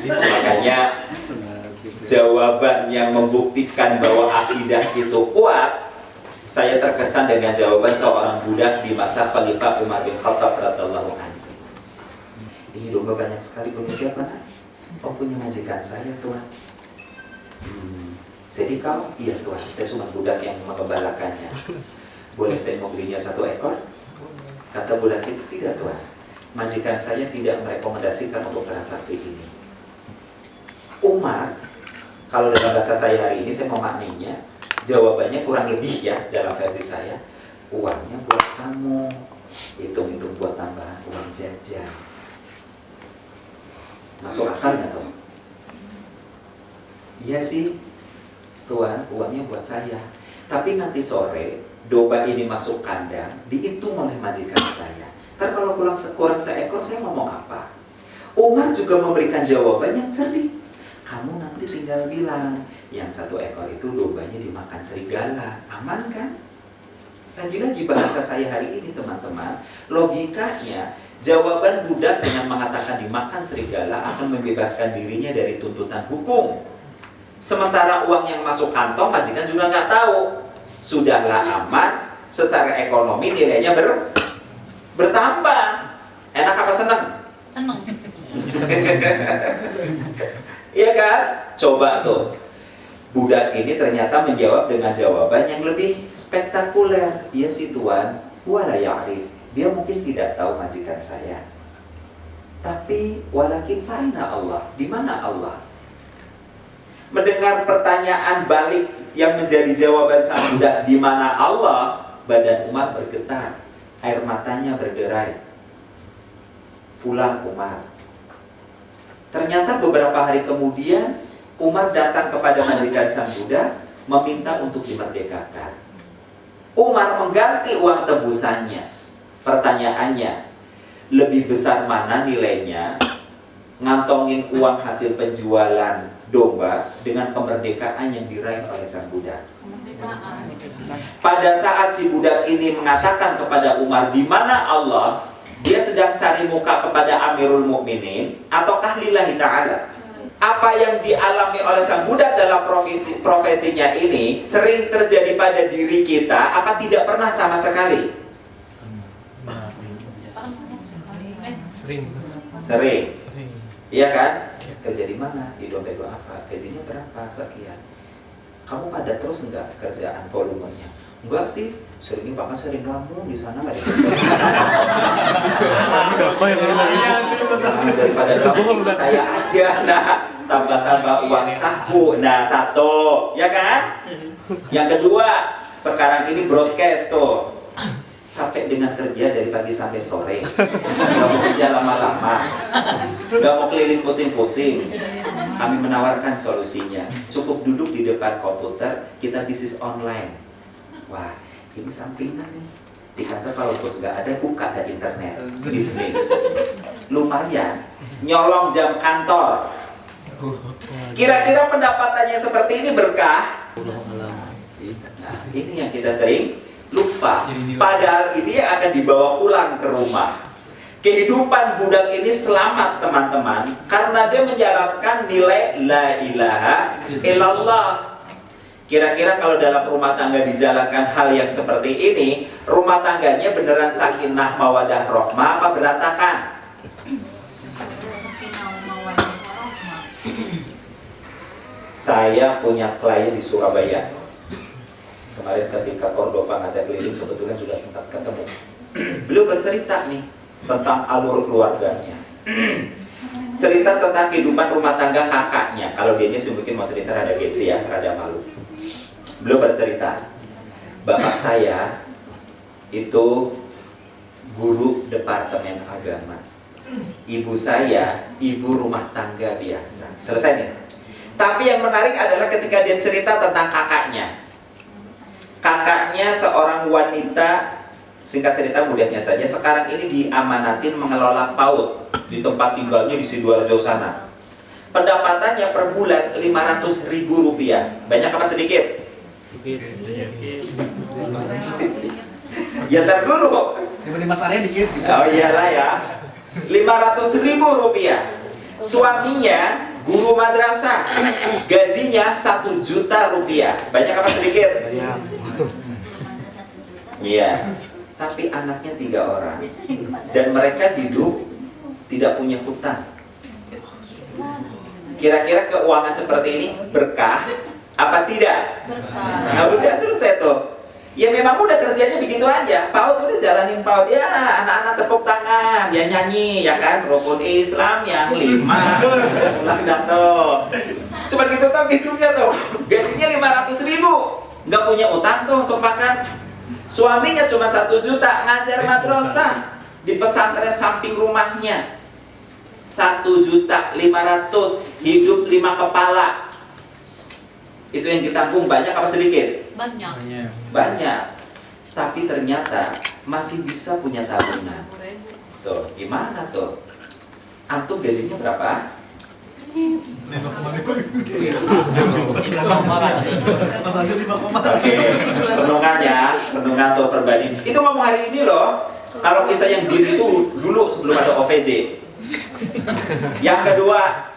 Makanya jawaban yang membuktikan bahwa akidah itu kuat, saya terkesan dengan jawaban seorang budak di masa Khalifah Umar bin Khattab radhiyallahu anhu. Ini domba banyak sekali, punya siapa nak? Oh, punya majikan saya, Tuhan. Jadi kau? Iya Tuhan, saya cuma budak yang mengembalakannya. Boleh saya membelinya 1 ekor? Kata budak itu, tidak Tuhan. majikan saya tidak merekomendasikan untuk transaksi ini. Umar, kalau dalam bahasa saya hari ini saya memaknainya, jawabannya kurang lebih ya dalam versi saya, uangnya buat kamu, hitung-hitung buat tambahan uang jajan. Masuk akalnya tuh? Iya sih, Tuan, uangnya buat saya. Tapi nanti sore domba ini masuk kandang, dihitung oleh majikan saya. Ntar kalau kurang seekor, saya ngomong apa? Umar juga memberikan jawaban yang cerdik. Kamu nanti tinggal bilang, yang 1 ekor itu dombanya dimakan serigala. Aman kan? Lagi-lagi bahasa saya hari ini teman-teman, logikanya jawaban budak dengan mengatakan dimakan serigala akan membebaskan dirinya dari tuntutan hukum. Sementara uang yang masuk kantong majikan juga nggak tahu. Sudahlah aman, secara ekonomi nilainya bertambah. Enak apa seneng? Seneng. Iya kan? Coba tuh. Budak ini ternyata menjawab dengan jawaban yang lebih spektakuler. Iya sih Tuan, wala ya'rif. Dia mungkin tidak tahu majikan saya. Tapi walakin fa'ina Allah. Di mana Allah? Mendengar pertanyaan balik yang menjadi jawaban sang budak di mana Allah, badan Umar bergetar, air matanya berderai. Pulang Umar. Ternyata beberapa hari kemudian Umar datang kepada majikan sang budak meminta untuk dimerdekakan. Umar mengganti uang tebusannya. Pertanyaannya, lebih besar mana nilainya ngantongin uang hasil penjualan domba dengan kemerdekaan yang diraih oleh sang budak? Pada saat si budak ini mengatakan kepada Umar, di mana Allah, dia sedang cari muka kepada Amirul Mukminin ataukah lillahi ta'ala? Apa yang dialami oleh sang budak dalam profesinya ini sering terjadi pada diri kita, apa tidak pernah sama sekali? Sering. Iya kan? Kerja di mana? Di dompet apa? Gajinya berapa? Sekian. Kamu pada terus enggak kerjaan volumenya? Enggak sih, sering banget sering ngelamun di sana nggak ada. Siapa yang daripada kamu saya aja, nah tambah-tambah uang saku, nah satu, ya kan? Yang kedua, sekarang ini broadcast tuh, capek dengan kerja dari pagi sampai sore, nggak mau kerja lama-lama, nggak mau keliling pusing-pusing. Kami menawarkan solusinya, cukup duduk di depan komputer, kita bisnis online. Wah, ini sampingan nih. Di kantor kalau bos nggak ada, buka ke internet, bisnis. Lumayan, nyolong jam kantor. Kira-kira pendapatannya seperti ini berkah? Nah, ini yang kita sering lupa. Padahal ini yang akan dibawa pulang ke rumah. Kehidupan budak ini selamat teman-teman, karena dia menjalankan nilai la ilaha illallah. Kira-kira kalau dalam rumah tangga dijalankan hal yang seperti ini, rumah tangganya beneran sakinah mawadah rohmah apa berantakan? Saya punya klien di Surabaya. Kemarin ketika Cordova ngajak keliling, kebetulan juga sempat ketemu. Beliau bercerita nih tentang alur keluarganya. Cerita tentang kehidupan rumah tangga kakaknya. Kalau dianya sih mungkin mau cerita rada gengsi ya, rada malu. Beliau bercerita, bapak saya itu guru departemen agama, ibu saya ibu rumah tangga biasa. Selesai nih. Tapi yang menarik adalah ketika dia cerita tentang kakaknya. Kakaknya seorang wanita, singkat cerita mudahnya saja, sekarang ini diamanatin mengelola PAUD di tempat tinggalnya di Sidoarjo sana. Pendapatannya per bulan Rp500.000. Banyak apa sedikit? Ya ntar dulu. Dibanding Mas Arya dikit. Oh iyalah ya. Rp500.000. Suaminya guru madrasah. Gajinya Rp1 juta. Banyak apa sedikit? Iya. Tapi anaknya 3 orang. Dan mereka hidup tidak punya hutang. Kira-kira keuangan seperti ini berkah apa tidak? Nah udah selesai tuh. Ya memang udah kerjanya begitu aja. PAUD udah jalanin PAUD ya, anak-anak tepuk tangan, dia nyanyi ya kan, rukun Islam yang 5. Ulang dah tuh. Cuma gitu tuh hidupnya tuh. Gajinya 500.000. Nggak punya utang tuh untuk makan. Suaminya cuma 1 juta, ngajar madrasah di pesantren samping rumahnya. 1.500.000, hidup 5 kepala. Itu yang ditanggung banyak apa sedikit? Banyak. Banyak. Tapi ternyata masih bisa punya tabungan. Tuh, gimana tuh? Antum gajinya berapa? Oke, renungan tuh perbanding. Itu ngomong hari ini loh. Kalau kisah yang diri itu dulu sebelum ada OVJ. Yang kedua,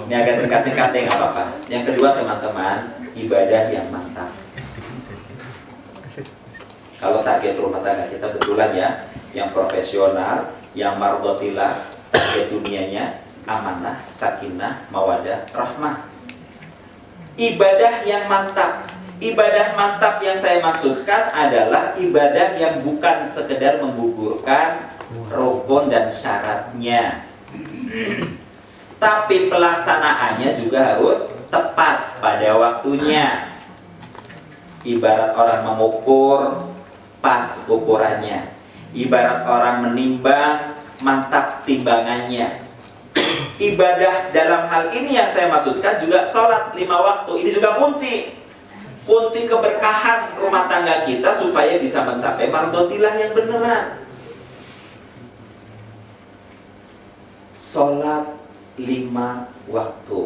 ini agak singkat-singkat ya, nggak apa-apa. Yang kedua teman-teman, ibadah yang mantap. Kalau target rumah tangga kita betulan ya, yang profesional, yang mardotilah, target dunianya, amanah, sakinah, mawadah, rahmah. Ibadah yang mantap. Ibadah mantap yang saya maksudkan adalah ibadah yang bukan sekedar menggugurkan rukun dan syaratnya, tapi pelaksanaannya juga harus tepat pada waktunya. Ibarat orang mengukur, pas ukurannya. Ibarat orang menimbang, mantap timbangannya. Ibadah dalam hal ini yang saya maksudkan juga sholat 5 waktu. Ini juga kunci keberkahan rumah tangga kita supaya bisa mencapai mardotilah yang beneran. Sholat 5 waktu.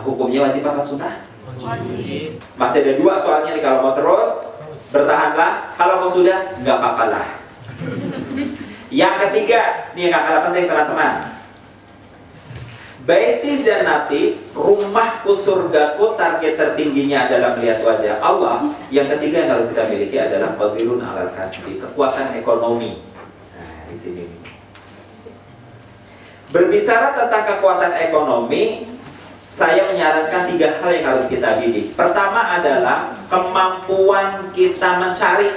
Hukumnya wajib apa sunnah? Wajib. Masih ada 2 soalnya nih, kalau mau terus bertahanlah, kalau mau sudah nggak apa-apa lah. Yang ketiga, nih yang gak kalah penting teman-teman. Baiti jannati, rumahku surgaku, target tertingginya adalah melihat wajah Allah. Yang ketiga yang harus kita miliki adalah qadirun alal kasbi, kekuatan ekonomi. Nah, di sini. Berbicara tentang kekuatan ekonomi, saya menyarankan 3 hal yang harus kita bidik. Pertama adalah kemampuan kita mencari,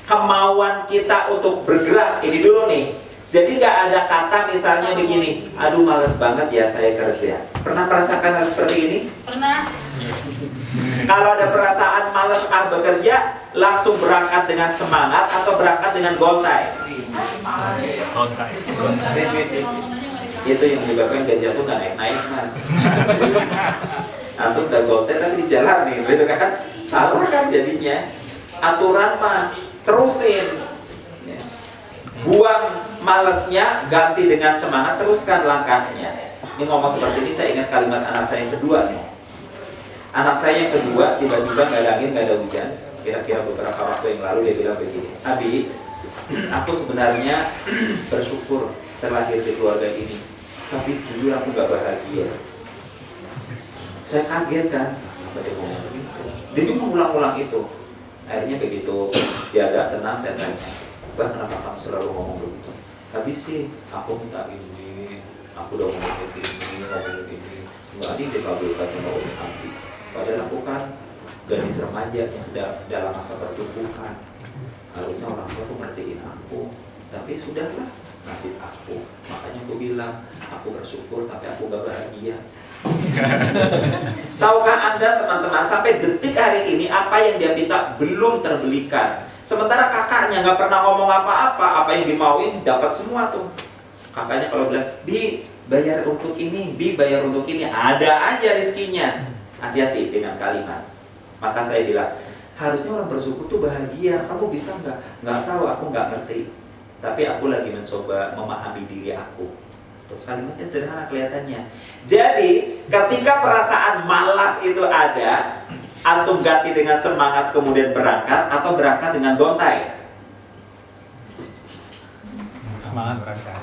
kemauan kita untuk bergerak. Ini dulu nih. Jadi nggak ada kata misalnya begini, aduh males banget ya saya kerja. Pernah merasakan hal seperti ini? Pernah. Kalau ada perasaan males bekerja, langsung berangkat dengan semangat atau berangkat dengan gontai? Itu yang menyebabkan gaji aku nggak naik-naik, mas. Antum udah gontai tapi di jalan nih, bener kan? Salah kan jadinya. Aturan mah terusin. Buang malesnya, ganti dengan semangat, teruskan langkahnya. Ini ngomong seperti ini, saya ingat kalimat anak saya yang kedua nih. Anak saya yang kedua tiba-tiba nggak ada angin, nggak ada hujan. Kira-kira beberapa waktu yang lalu dia bilang begini, Abi, aku sebenarnya bersyukur terlahir di keluarga ini, tapi jujur aku nggak bahagia. Saya kaget kan, apa dia ngomong begitu. Dia mengulang-ulang itu. Akhirnya begitu dia agak tenang, saya tanya, Bah, kenapa kamu selalu ngomong begitu? Habis sih, aku minta ini, aku udah ngomong ini. Nggak ada yang dikabulkan sama Umi Abi. Padahal aku kan gadis remaja yang sedang dalam masa pertumbuhan. Harusnya orang tua tuh ngertiin aku. Tapi sudahlah, nasib aku. Makanya aku bilang, aku bersyukur tapi aku gak bahagia. Tahukah Anda teman-teman, sampai detik hari ini apa yang dia minta belum terbelikan. Sementara kakaknya nggak pernah ngomong apa-apa, apa yang dimauin dapat semua tuh. Kakaknya kalau bilang, Bi, bayar untuk ini, Bi, bayar untuk ini, ada aja rezekinya. Hati-hati dengan kalimat. Maka saya bilang, harusnya orang bersyukur tuh bahagia. Kamu bisa nggak? Nggak tahu, aku nggak ngerti. Tapi aku lagi mencoba memahami diri aku. Tuh, kalimatnya sederhana kelihatannya. Jadi, ketika perasaan malas itu ada, antum ganti dengan semangat kemudian berangkat atau berangkat dengan gontai? Semangat berangkat.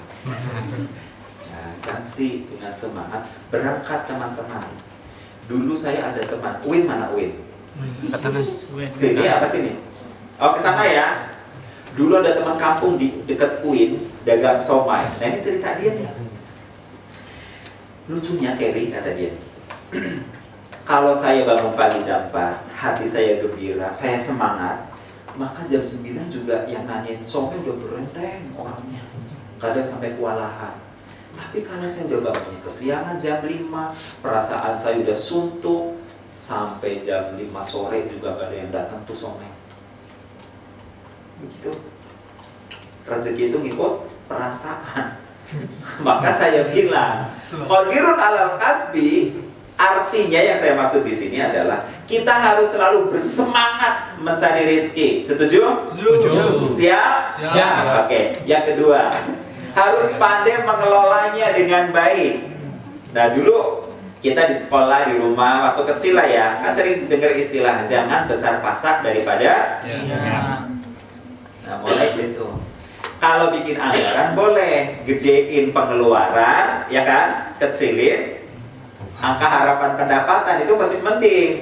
Ya, ganti dengan semangat berangkat teman-teman. Dulu saya ada teman, Uin mana Uin? Sini apa sini? Oh ke sana ya. Dulu ada teman kampung di dekat Uin, dagang somai. Nah ini cerita dia nih. Lucunya Kerry kata dia. Kalau saya bangun pagi jam 4, hati saya gembira, saya semangat, maka jam 9 juga yang nanyain Some udah berenteng orangnya, kadang sampai kewalahan. Tapi karena saya udah bangunnya kesiangan jam 5, perasaan saya udah suntuk, sampai jam 5 sore juga gak ada yang datang tuh Some. Begitu. Rezeki itu ngikut perasaan. Maka saya bilang, qadirun alal kasbi, artinya yang saya maksud di sini adalah kita harus selalu bersemangat mencari rezeki. Setuju? Setuju. Siap? Siap. Oke. Yang kedua, harus pandai mengelolanya dengan baik. Nah, dulu kita di sekolah, di rumah, waktu kecil lah ya, kan sering dengar istilah jangan besar pasak daripada. Nah, mulai gitu. Kalau bikin anggaran boleh gedein pengeluaran, ya kan? Kecilin angka harapan pendapatan, itu masih mending.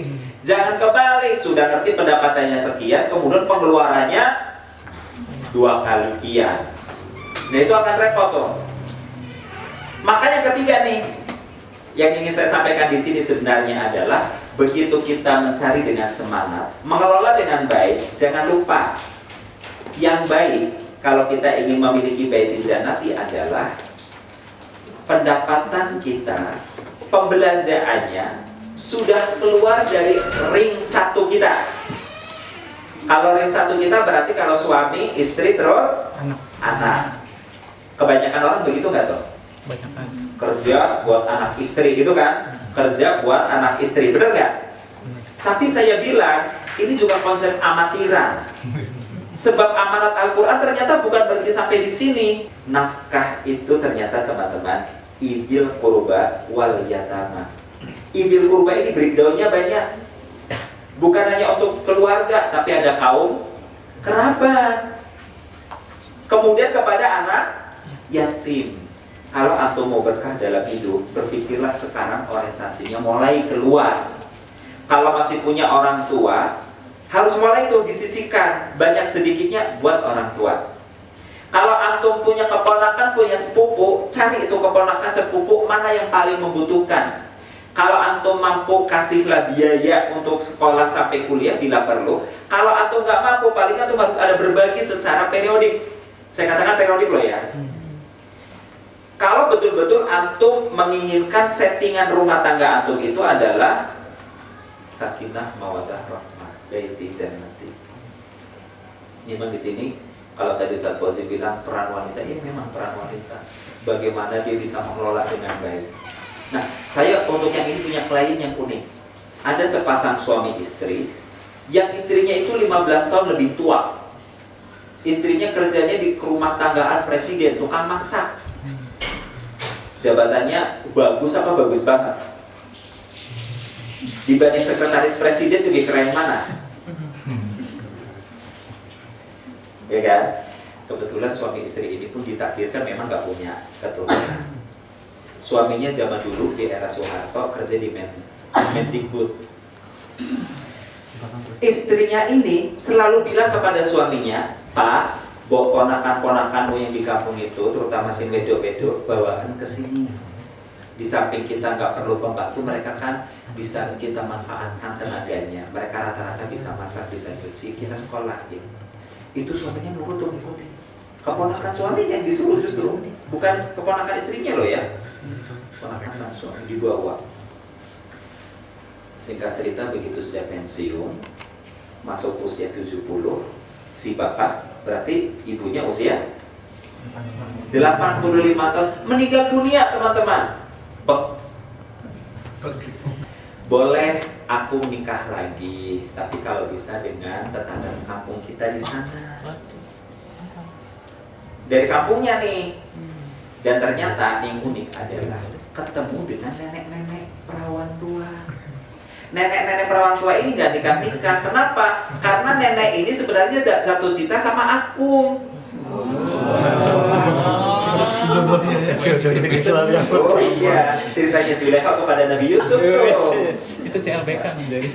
Jangan kebalik, sudah ngerti pendapatannya sekian, kemudian pengeluarannya 2 kali kian. Nah, itu akan repot tuh. Makanya ketiga nih, yang ingin saya sampaikan di sini sebenarnya adalah begitu kita mencari dengan semangat, mengelola dengan baik, jangan lupa yang baik kalau kita ingin memiliki baitul jannati adalah pendapatan kita, pembelanjaannya sudah keluar dari ring 1 kita. Kalau ring 1 kita berarti kalau suami, istri, terus anak. Kebanyakan orang begitu nggak tuh? Kerja buat anak istri gitu kan? Kerja buat anak istri, bener nggak? Tapi saya bilang ini juga konsep amatiran. Sebab amanat Al-Quran ternyata bukan berhenti sampai di sini. Nafkah itu ternyata teman-teman idil qurba wal yatama. Idil qurba ini breakdownnya banyak. Bukan hanya untuk keluarga, tapi ada kaum kerabat. Kemudian kepada anak yatim. Kalau antum mau berkah dalam hidup, berpikirlah sekarang orientasinya mulai keluar. Kalau masih punya orang tua, harus mulai itu disisihkan banyak sedikitnya buat orang tua. Kalau antum punya keponakan, punya sepupu, cari itu keponakan sepupu mana yang paling membutuhkan. Kalau antum mampu, kasihlah biaya untuk sekolah sampai kuliah bila perlu. Kalau antum nggak mampu, paling antum harus ada berbagi secara periodik. Saya katakan periodik loh ya. Kalau betul-betul antum menginginkan settingan rumah tangga antum itu adalah sakinah mawaddah rahmah baiti jannati. Memang di sini kalau tadi Ustaz Fauzi bilang peran wanita, ya memang peran wanita. Bagaimana dia bisa mengelola dengan baik. Nah, saya untuk yang ini punya klien yang unik. Ada sepasang suami istri yang istrinya itu 15 tahun lebih tua. Istrinya kerjanya di rumah tanggaan presiden, tukang masak. Jabatannya bagus apa bagus banget? Dibanding sekretaris presiden lebih keren mana? Ya kan? Kebetulan suami istri ini pun ditakdirkan memang gak punya keturunan. Suaminya zaman dulu di era Soeharto kerja di Mendikbud. Istrinya ini selalu bilang kepada suaminya, Pak, bawa ponakan-ponakanmu yang di kampung itu, terutama si bedo-bedo, bawakan ke sini. Di samping kita nggak perlu pembantu, mereka kan bisa kita manfaatkan tenaganya. Mereka rata-rata bisa masak, bisa cuci, kita sekolah. Ya. Itu suaminya nurut tuh ngikutin. Keponakan suami yang disuruh justru, bukan keponakan istrinya loh ya. Keponakan sang suami dibawa. Singkat cerita begitu sudah pensiun, masuk usia 70, si bapak berarti ibunya usia 85 tahun meninggal dunia, teman-teman. Boleh aku nikah lagi, tapi kalau bisa dengan tetangga sekampung kita di sana. Dari kampungnya nih. Dan ternyata yang unik adalah ketemu dengan nenek-nenek perawan tua. Nenek-nenek perawan tua ini gak nikah-nikah. Kenapa? Karena nenek ini sebenarnya gak jatuh cinta sama aku. Oh iya, ceritanya Zulaikha kepada Nabi Yusuf tuh. Itu CLBK dari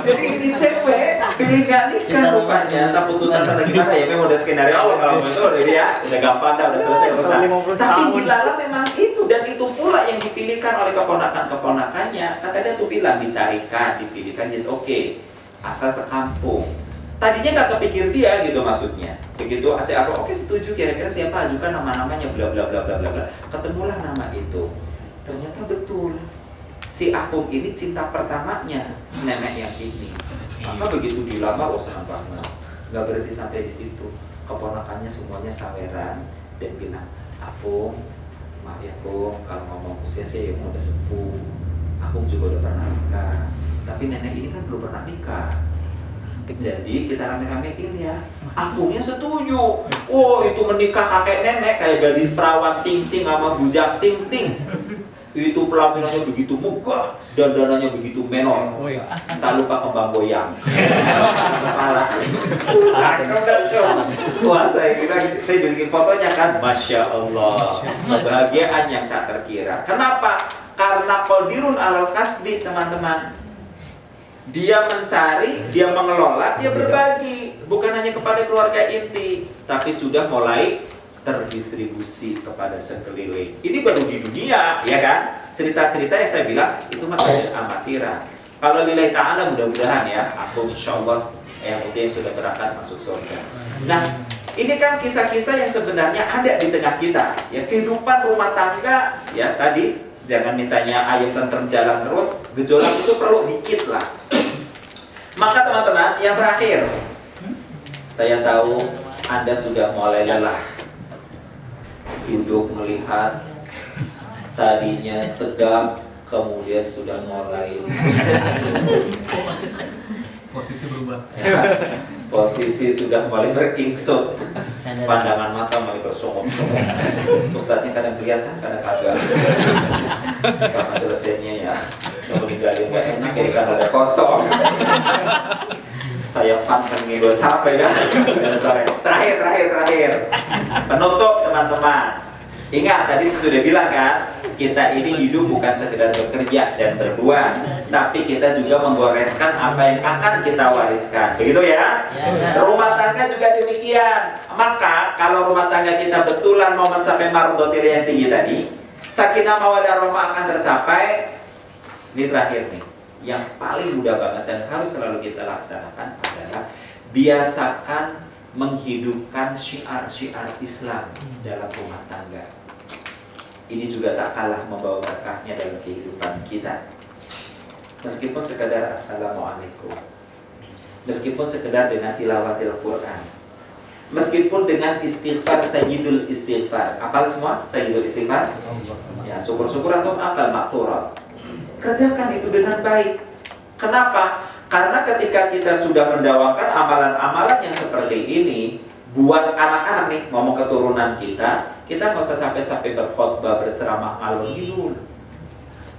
Jadi ini cewek pilih gak nikah rupanya. Entah putusan atau gimana ya, memang udah skenario awal kalau itu udah dia udah gampang dah, udah selesai urusan. Tapi dilalah memang itu, dan itu pun pula yang dipilihkan oleh keponakan-keponakannya. Kata dia tuh bilang dicarikan, dipilihkan, yes, oke, asal sekampung. Tadinya nggak kepikir dia gitu maksudnya. Begitu si Akum, oke setuju, kira-kira siapa ajukan nama-namanya, bla bla bla bla bla bla. Ketemulah nama itu. Ternyata betul. Si Akum ini cinta pertamanya nenek yang ini. Maka begitu dilamar, oh senang banget. Nggak berhenti sampai di situ. Keponakannya semuanya saweran dan bilang, Akum, maaf ya Kum, kalau ngomong usia saya yang udah sepuh. Akum juga udah pernah nikah. Tapi nenek ini kan belum pernah nikah. Jadi kita rame-ramein ya. Akumnya setuju. Oh itu menikah kakek nenek kayak gadis perawan ting-ting sama bujang ting-ting. Itu pelaminannya begitu megah, dandanannya begitu menor. Oh iya. Tak lupa kembang goyang. Kepala. Cakep dan tuh. Wah saya kira saya bikin fotonya kan, masya Allah. Kebahagiaan yang tak terkira. Kenapa? Karena qadirun alal kasbi teman-teman. Dia mencari, dia mengelola, dia berbagi. Bukan hanya kepada keluarga inti, tapi sudah mulai terdistribusi kepada sekeliling. Ini baru di dunia, ya kan? Cerita-cerita yang saya bilang itu masih amatiran. Kalau lillahi ta'ala mudah-mudahan ya, aku insya Allah yang sudah berangkat masuk surga. Nah, ini kan kisah-kisah yang sebenarnya ada di tengah kita. Ya, kehidupan rumah tangga, ya tadi jangan mintanya ayam tentrem jalan terus, gejolak itu perlu dikit lah. Maka teman-teman, yang terakhir, saya tahu Anda sudah mulai lelah duduk melihat, tadinya tegak, kemudian sudah mulai Posisi berubah. posisi sudah mulai beringsut, pandangan mata mulai bersongong-songong. Ustadznya kadang kelihatan, kadang kagak. Kapan selesainya ya? Saya meninggalin gak enak, jadi kan ada kosong. Saya pantang nih, capek kan? Terakhir. Penutup teman-teman. Ingat tadi saya sudah bilang kan, kita ini hidup bukan sekedar bekerja dan berbuat, tapi kita juga menggoreskan apa yang akan kita wariskan. Begitu ya? Rumah tangga juga demikian. Maka kalau rumah tangga kita betulan mau mencapai mardotil yang tinggi tadi, sakinah mawaddah rahmah akan tercapai. Ini terakhir nih, yang paling mudah banget dan harus selalu kita laksanakan adalah biasakan menghidupkan syiar-syiar Islam dalam rumah tangga. Ini juga tak kalah membawa berkahnya dalam kehidupan kita. Meskipun sekedar assalamualaikum, meskipun sekedar dengan tilawatil Quran, meskipun dengan istighfar sayyidul istighfar. Apal semua sayyidul istighfar? Ya, syukur-syukur atau akal makfurat. Kerjakan itu dengan baik. Kenapa? Karena ketika kita sudah mendawakan amalan-amalan yang seperti ini, buat anak-anak nih, ngomong keturunan kita nggak usah sampai-sampai berkhotbah, berceramah ngalor ngidul.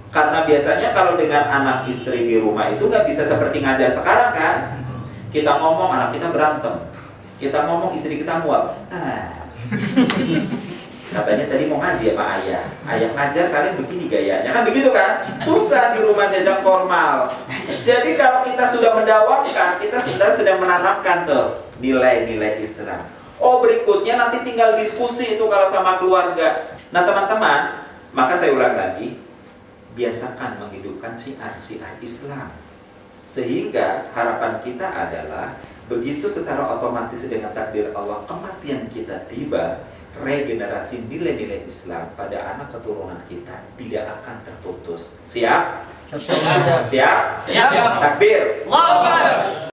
Karena biasanya kalau dengan anak istri di rumah itu nggak bisa seperti ngajar sekarang kan. Kita ngomong, anak kita berantem. Kita ngomong, istri kita mual. Katanya tadi mau ngaji ya Pak Ayah. Ayah ngajar, kalian begini gayanya. Kan begitu kan? Susah di rumah diajak formal. Jadi kalau kita sudah mendawamkan, kita sebenarnya sedang menanamkan tuh nilai-nilai Islam. Oh berikutnya nanti tinggal diskusi itu kalau sama keluarga. Nah teman-teman, maka saya ulang lagi, biasakan menghidupkan syiar-syiar Islam. Sehingga harapan kita adalah begitu secara otomatis dengan takdir Allah kematian kita tiba, regenerasi nilai-nilai Islam pada anak keturunan kita tidak akan terputus. Siap? Siap? Siap. Takbir. Allahu Akbar.